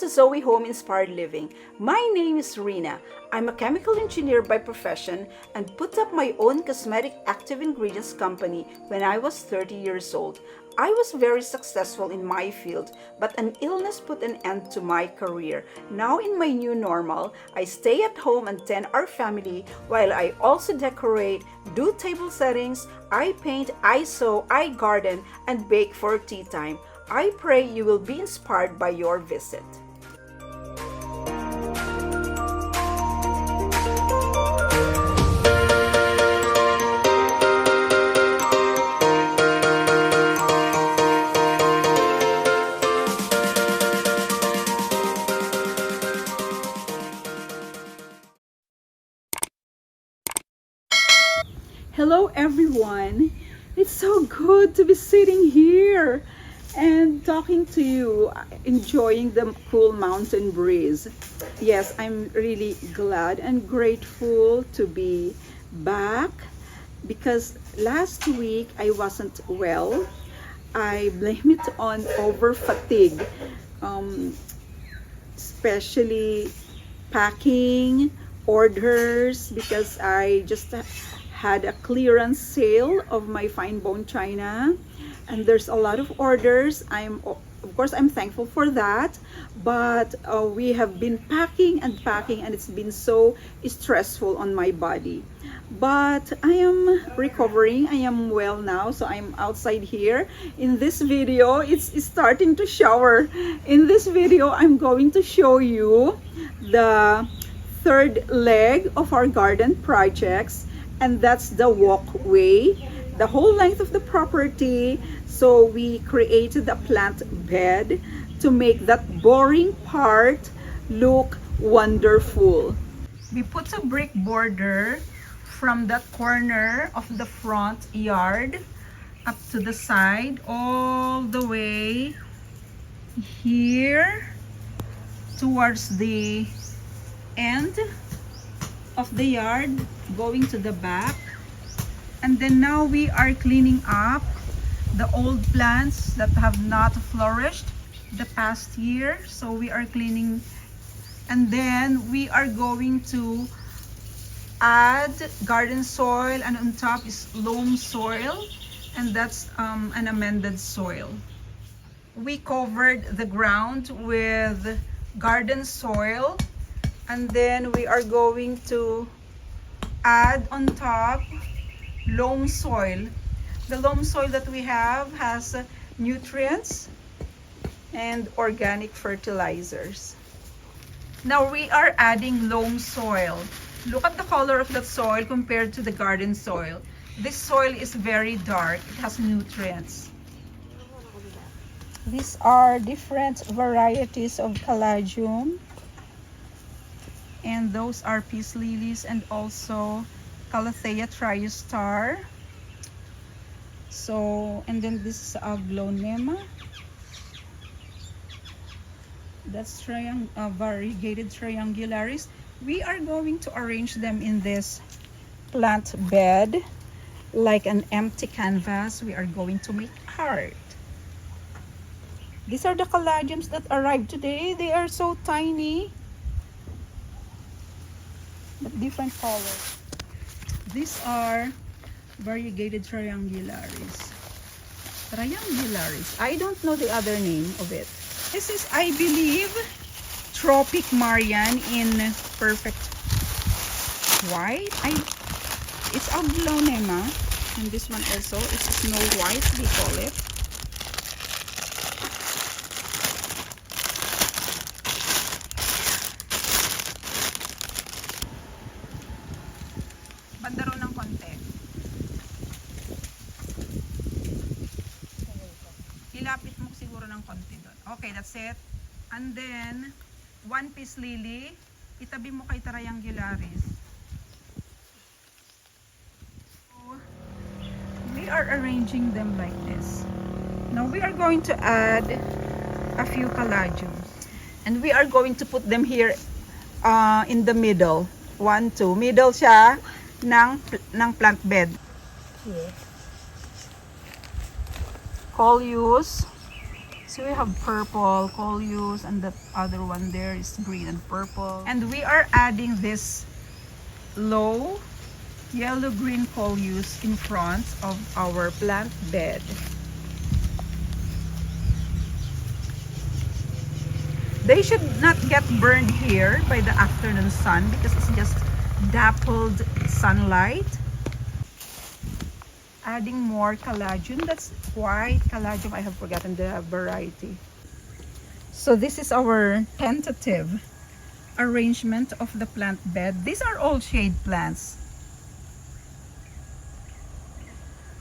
to Zoe Home Inspired Living. My name is Rina. I'm a chemical engineer by profession and put up my own cosmetic active ingredients company when I was 30 years old. I was very successful in my field, but an illness put an end to my career. Now in my new normal, I stay at home and tend our family while I also decorate, do table settings, I paint, I sew, I garden, and bake for tea time. I pray you will be inspired by your visit. Hello everyone! It's so good to be sitting here and talking to you, enjoying the cool mountain breeze. Yes, I'm really glad and grateful to be back because last week I wasn't well. I blame it on over fatigue, especially packing orders because I just had a clearance sale of my fine bone china and there's a lot of orders. Of course I'm thankful for that, but we have been packing and it's been so stressful on my body, but I am recovering. I am well now, so I'm outside here. In this video, it's starting to shower. In this video I'm going to show you the third leg of our garden projects, and that's the walkway, the whole length of the property. So we created a plant bed to make that boring part look wonderful. We put a brick border from that corner of the front yard up to the side, all the way here towards the end of the yard, going to the back. And then now we are cleaning up the old plants that have not flourished the past year. So we are cleaning, and then we are going to add garden soil, and on top is loam soil, and that's an amended soil. We covered the ground with garden soil, and then we are going to add on top loam soil. The loam soil that we have has nutrients and organic fertilizers. Now we are adding loam soil. Look at the color of that soil compared to the garden soil. This soil is very dark. It has nutrients. These are different varieties of caladium, and those are peace lilies and also Calathea triostar. So, and then this is aglonema. That's variegated triangularis. We are going to arrange them in this plant bed like an empty canvas. We are going to make art. These are the caladiums that arrived today. They are so tiny, but different colors. These are variegated triangularis. I don't know the other name of it. This is, I believe, Tropic Marian in perfect white. It's aglonema, and this one also, it's Snow White, they call it. Bandaro ng konti. Ilapit mo siguro ng konti doon. Okay, that's it. And then, one piece lily, itabi mo kay triangularis. So, we are arranging them like this. Now we are going to add a few caladiums. And we are going to put them here in the middle. 1, 2. Middle siya ng plant bed. Yes. Coleus, So we have purple coleus, and the other one there is green and purple. And we are adding this low yellow-green coleus in front of our plant bed. They should not get burned here by the afternoon sun because it's just dappled sunlight. Adding more caladium. That's white caladium. I have forgotten the variety. So this is our tentative arrangement of the plant bed. These are all shade plants.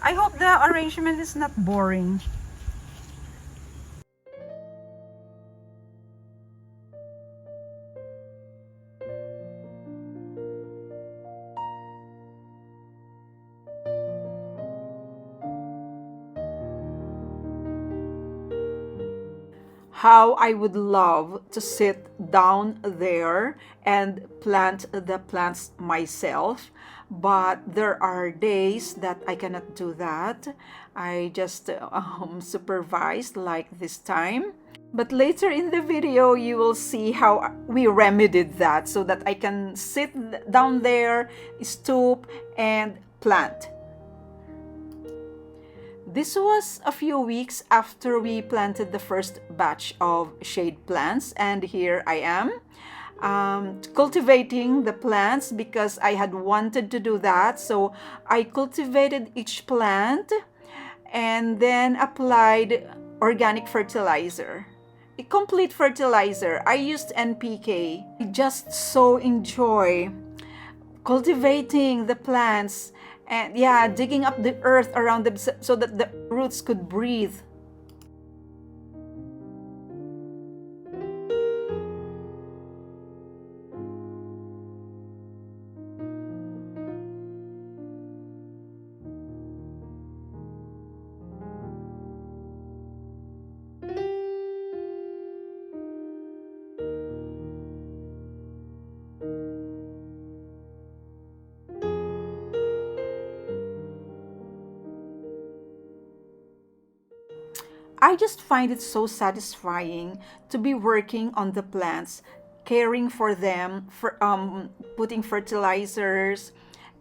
I hope the arrangement is not boring. How I would love to sit down there and plant the plants myself, but there are days that I cannot do that. I just supervise like this time. But later in the video, you will see how we remedied that so that I can sit down there, stoop, and plant. This was a few weeks after we planted the first batch of shade plants, and here I am cultivating the plants because I had wanted to do that. So I cultivated each plant and then applied organic fertilizer, a complete fertilizer. I used NPK. I just so enjoy cultivating the plants and digging up the earth around them so that the roots could breathe. I just find it so satisfying to be working on the plants, caring for them, putting fertilizers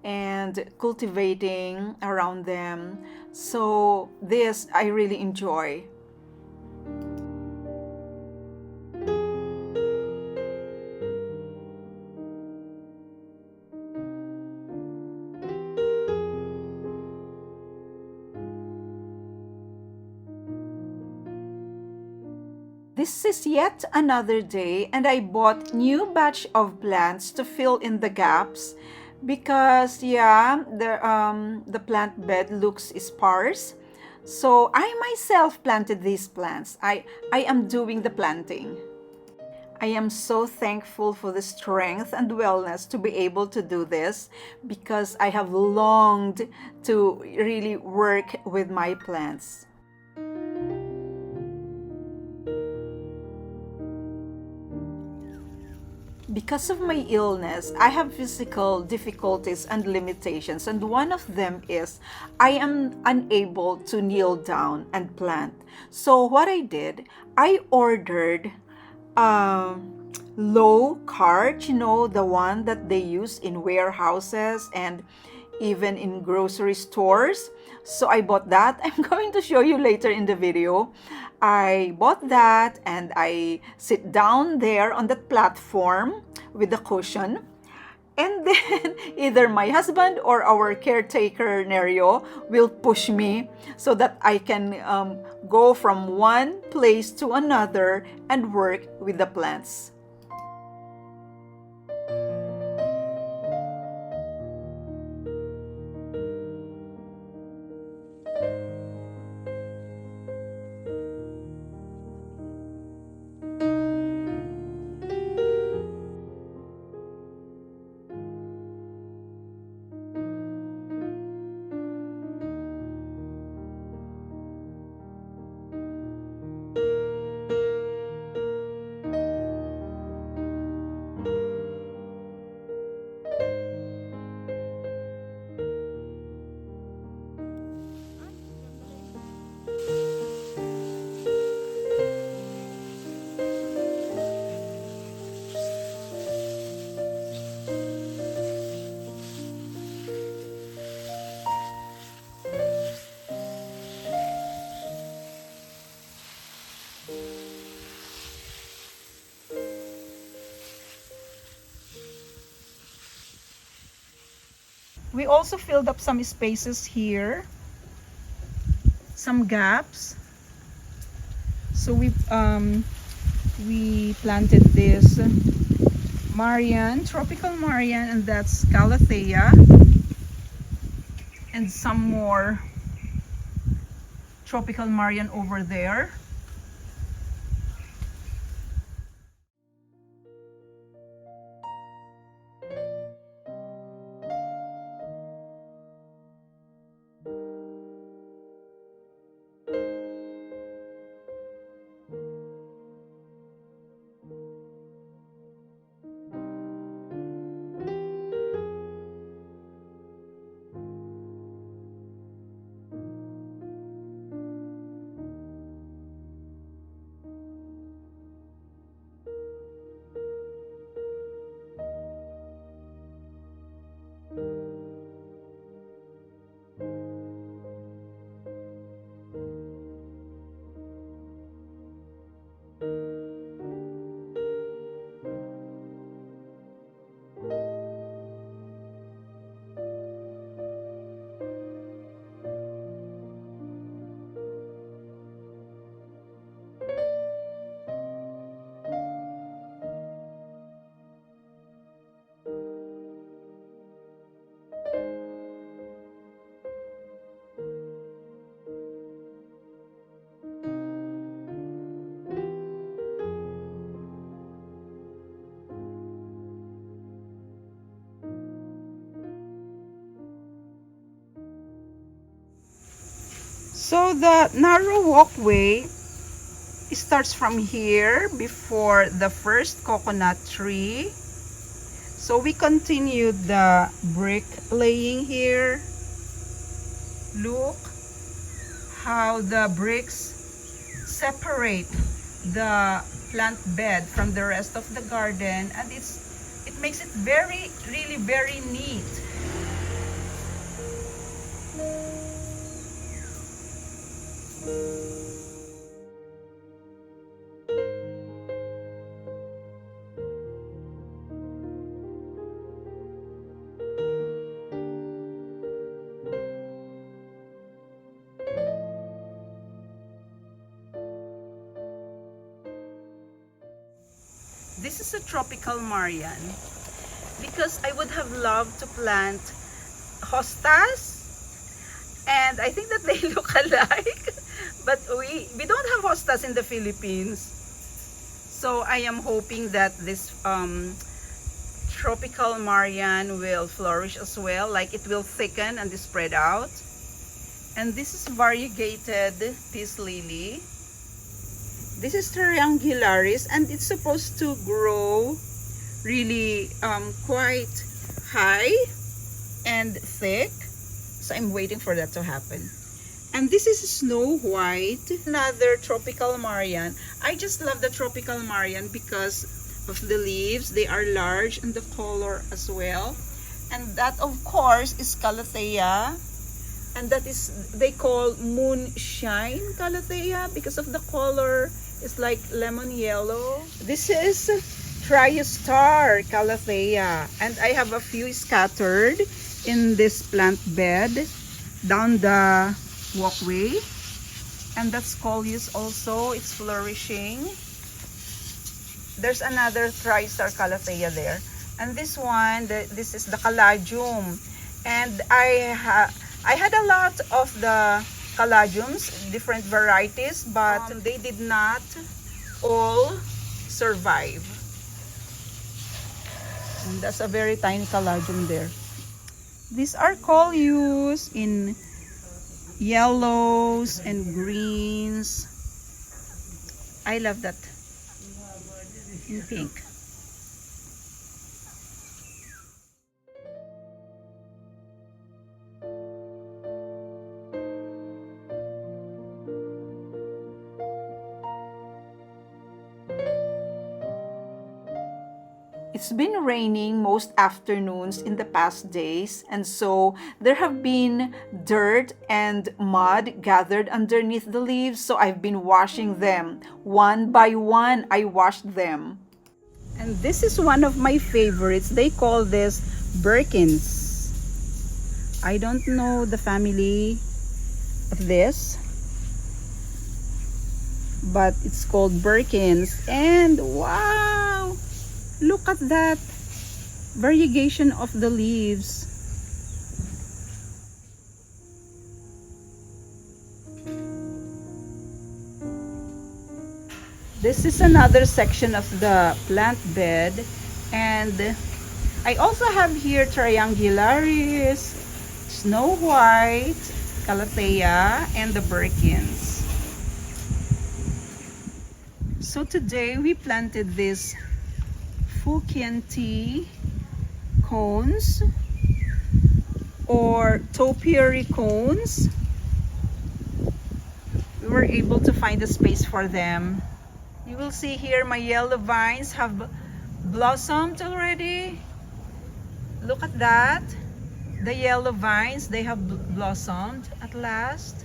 and cultivating around them. So this I really enjoy. This is yet another day, and I bought new batch of plants to fill in the gaps because the plant bed looks sparse. So I myself planted these plants. I am doing the planting. I am so thankful for the strength and wellness to be able to do this because I have longed to really work with my plants. Because of my illness, I have physical difficulties and limitations, and one of them is I am unable to kneel down and plant. So what I did, I ordered low cart, the one that they use in warehouses and even in grocery stores. So I bought that. I'm going to show you later in the video. I bought that and I sit down there on that platform with the cushion. And then either my husband or our caretaker, Nerio, will push me so that I can go from one place to another and work with the plants. We also filled up some spaces here, some gaps. So we planted this tropical Marian, and that's Calathea, and some more tropical Marian over there. So the narrow walkway starts from here before the first coconut tree. So we continued the brick laying here. Look how the bricks separate the plant bed from the rest of the garden, and it makes it really very neat. This is a tropical Marian, because I would have loved to plant hostas, and I think that they look alike, but we don't have hostas in the Philippines. So I am hoping that this tropical Marian will flourish as well, like it will thicken and spread out. And this is variegated peace lily. This is triangularis, and it's supposed to grow really quite high and thick. So I'm waiting for that to happen. And this is Snow White, another tropical Marian. I just love the tropical Marian because of the leaves. They are large, and the color as well. And that, of course, is Calathea. And that is, they call moonshine Calathea because of the color. It's like lemon yellow. This is Triostar Calathea, and I have a few scattered in this plant bed down the walkway. And that's Coleus also, it's flourishing. There's another Triostar Calathea there. And this one, this is the Caladium. And I had a lot of the Caladiums, different varieties, but they did not all survive. And that's a very tiny Caladium there. These are Coleus in yellows and greens. I love that in pink. It's been raining most afternoons in the past days, and so there have been dirt and mud gathered underneath the leaves, so I've been washing them. One by one, I washed them. And this is one of my favorites. They call this Birkins. I don't know the family of this, but it's called Birkins. And wow, look at that variegation of the leaves. This is another section of the plant bed, and I also have here triangularis, snow white, calathea, and the Birkins. So today we planted these Fukian tea cones or topiary cones. We were able to find a space for them. You will see here my yellow vines have blossomed already. Look at that. The yellow vines, they have blossomed at last.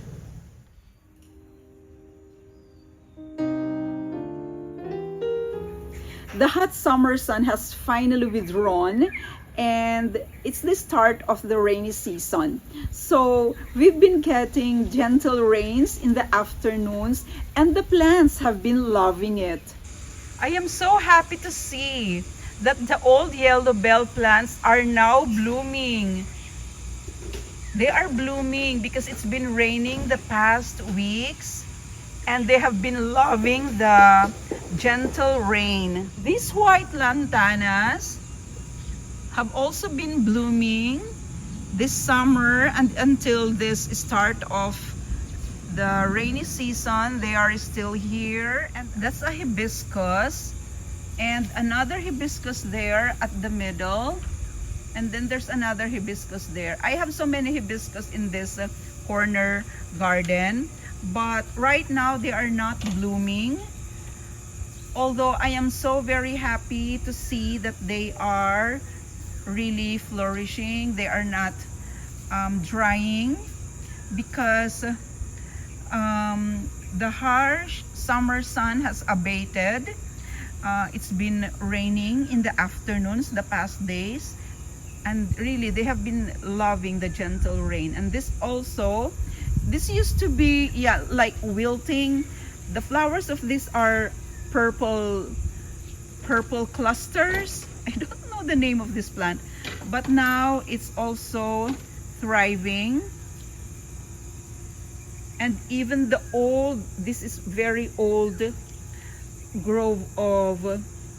The hot summer sun has finally withdrawn, and it's the start of the rainy season. So we've been getting gentle rains in the afternoons, and the plants have been loving it. I am so happy to see that the old yellow bell plants are now blooming. They are blooming because it's been raining the past weeks, and they have been loving the gentle rain. These white lantanas have also been blooming this summer, and until this start of the rainy season they are still here. And that's a hibiscus, and another hibiscus there at the middle, and then there's another hibiscus there. I have so many hibiscus in this corner garden, but right now they are not blooming, although I am so very happy to see that they are really flourishing. They are not drying because the harsh summer sun has abated. It's been raining in the afternoons the past days, and really they have been loving the gentle rain. And this used to be, yeah, like wilting. The flowers of this are purple clusters. I don't know the name of this plant, but now it's also thriving. And even this is very old grove of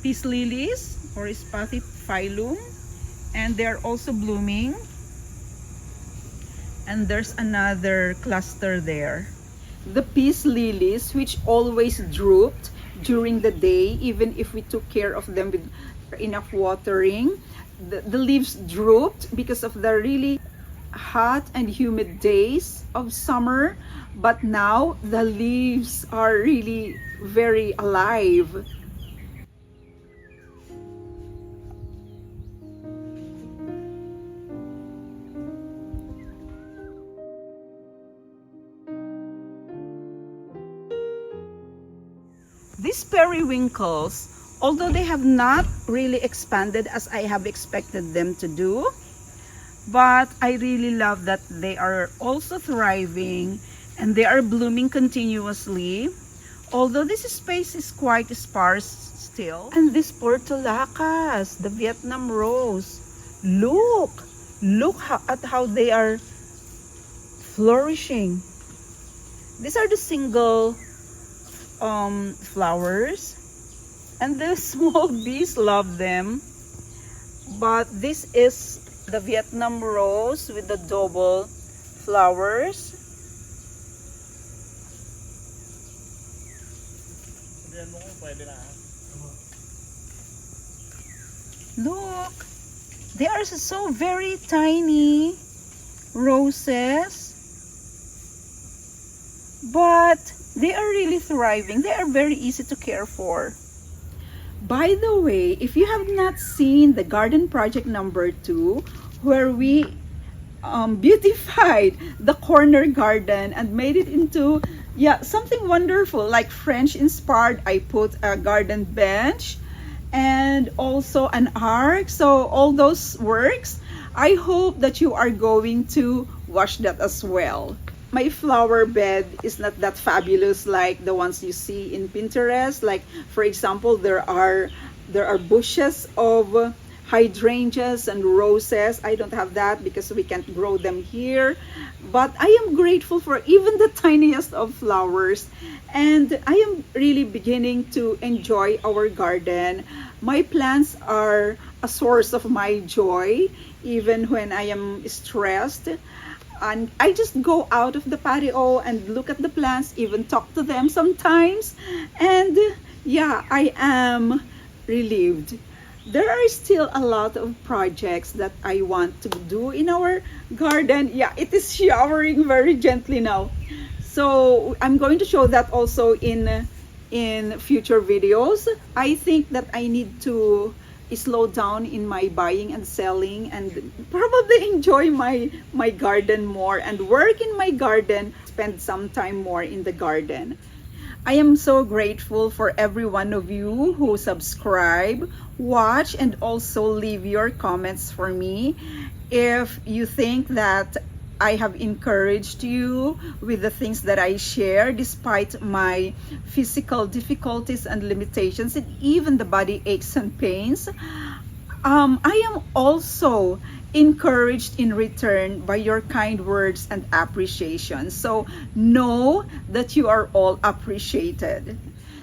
peace lilies or Spathiphyllum, and they're also blooming. And there's another cluster there. The peace lilies, which always drooped during the day, even if we took care of them with enough watering, the leaves drooped because of the really hot and humid days of summer. But now the leaves are really very alive. These periwinkles, although they have not really expanded as I have expected them to do, but I really love that they are also thriving and they are blooming continuously, although this space is quite sparse still. And this portulacas, the Vietnam rose, look at how they are flourishing. These are the single flowers, and the small bees love them. But this is the Vietnam rose with the double flowers. Look, they are so very tiny roses, but they are really thriving. They are very easy to care for. By the way, if you have not seen the garden project number 2, where we beautified the corner garden and made it into, yeah, something wonderful, like French inspired. I put a garden bench and also an ark. So all those works I hope that you are going to watch that as well. My flower bed is not that fabulous like the ones you see in Pinterest. Like for example, there are bushes of hydrangeas and roses. I don't have that because we can't grow them here. But I am grateful for even the tiniest of flowers. And I am really beginning to enjoy our garden. My plants are a source of my joy, even when I am stressed. And I just go out of the patio and look at the plants, even talk to them sometimes. And yeah, I am relieved. There are still a lot of projects that I want to do in our garden. Yeah, it is showering very gently now. So I'm going to show that also in future videos. I think that I need to slow down in my buying and selling and probably enjoy my garden more and work in my garden, spend some time more in the garden. I am so grateful for every one of you who subscribe, watch, and also leave your comments for me. If you think that I have encouraged you with the things that I share despite my physical difficulties and limitations and even the body aches and pains, I am also encouraged in return by your kind words and appreciation. So know that you are all appreciated.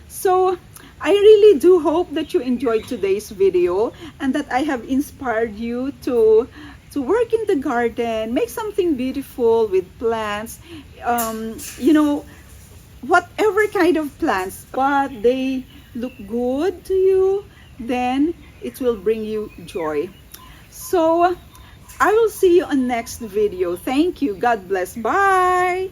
So I really do hope that you enjoyed today's video and that I have inspired you to work in the garden, make something beautiful with plants. You know, whatever kind of plants, but they look good to you, then it will bring you joy. So I will see you on next video. Thank you. God bless. Bye.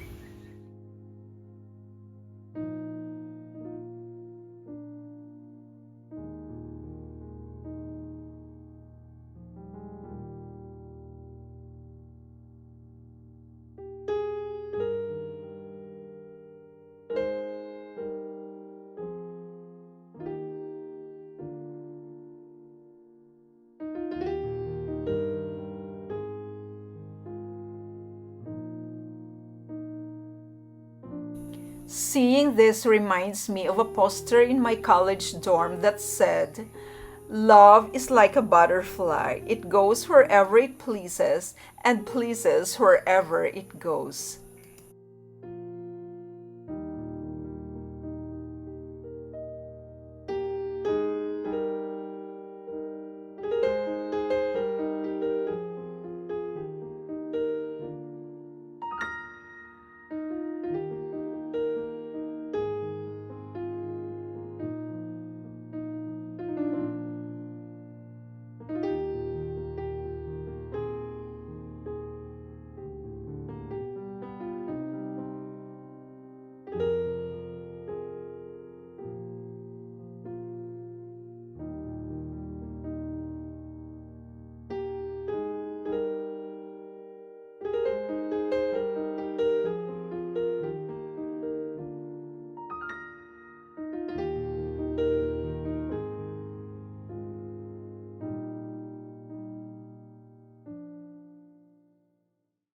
Seeing this reminds me of a poster in my college dorm that said, "Love is like a butterfly. It goes wherever it pleases and pleases wherever it goes."